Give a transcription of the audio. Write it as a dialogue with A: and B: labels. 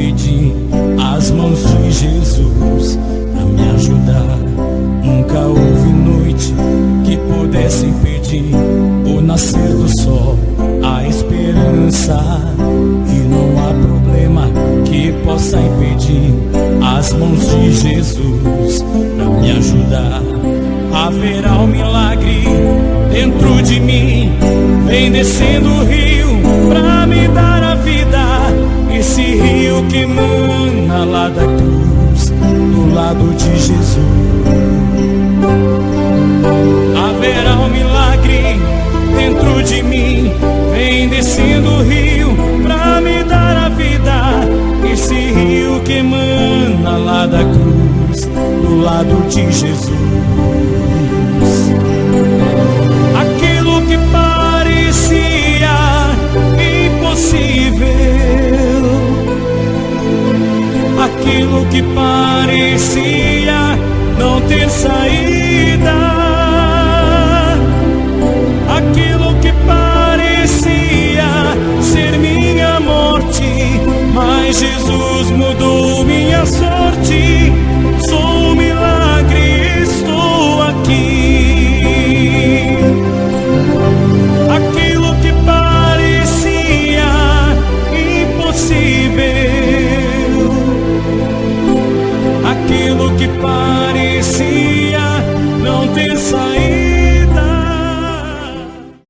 A: pedir as mãos de Jesus pra me ajudar. Nunca houve noite que pudesse impedir o nascer do sol, a esperança. E não há problema que possa impedir as mãos de Jesus pra me ajudar. Haverá um milagre dentro de mim, vem descendo o rio pra me dar a vida. Esse rio que emana lá da cruz, do lado de Jesus. Haverá um milagre dentro de mim, vem descendo o rio pra me dar a vida. Esse rio que emana lá da cruz, do lado de Jesus.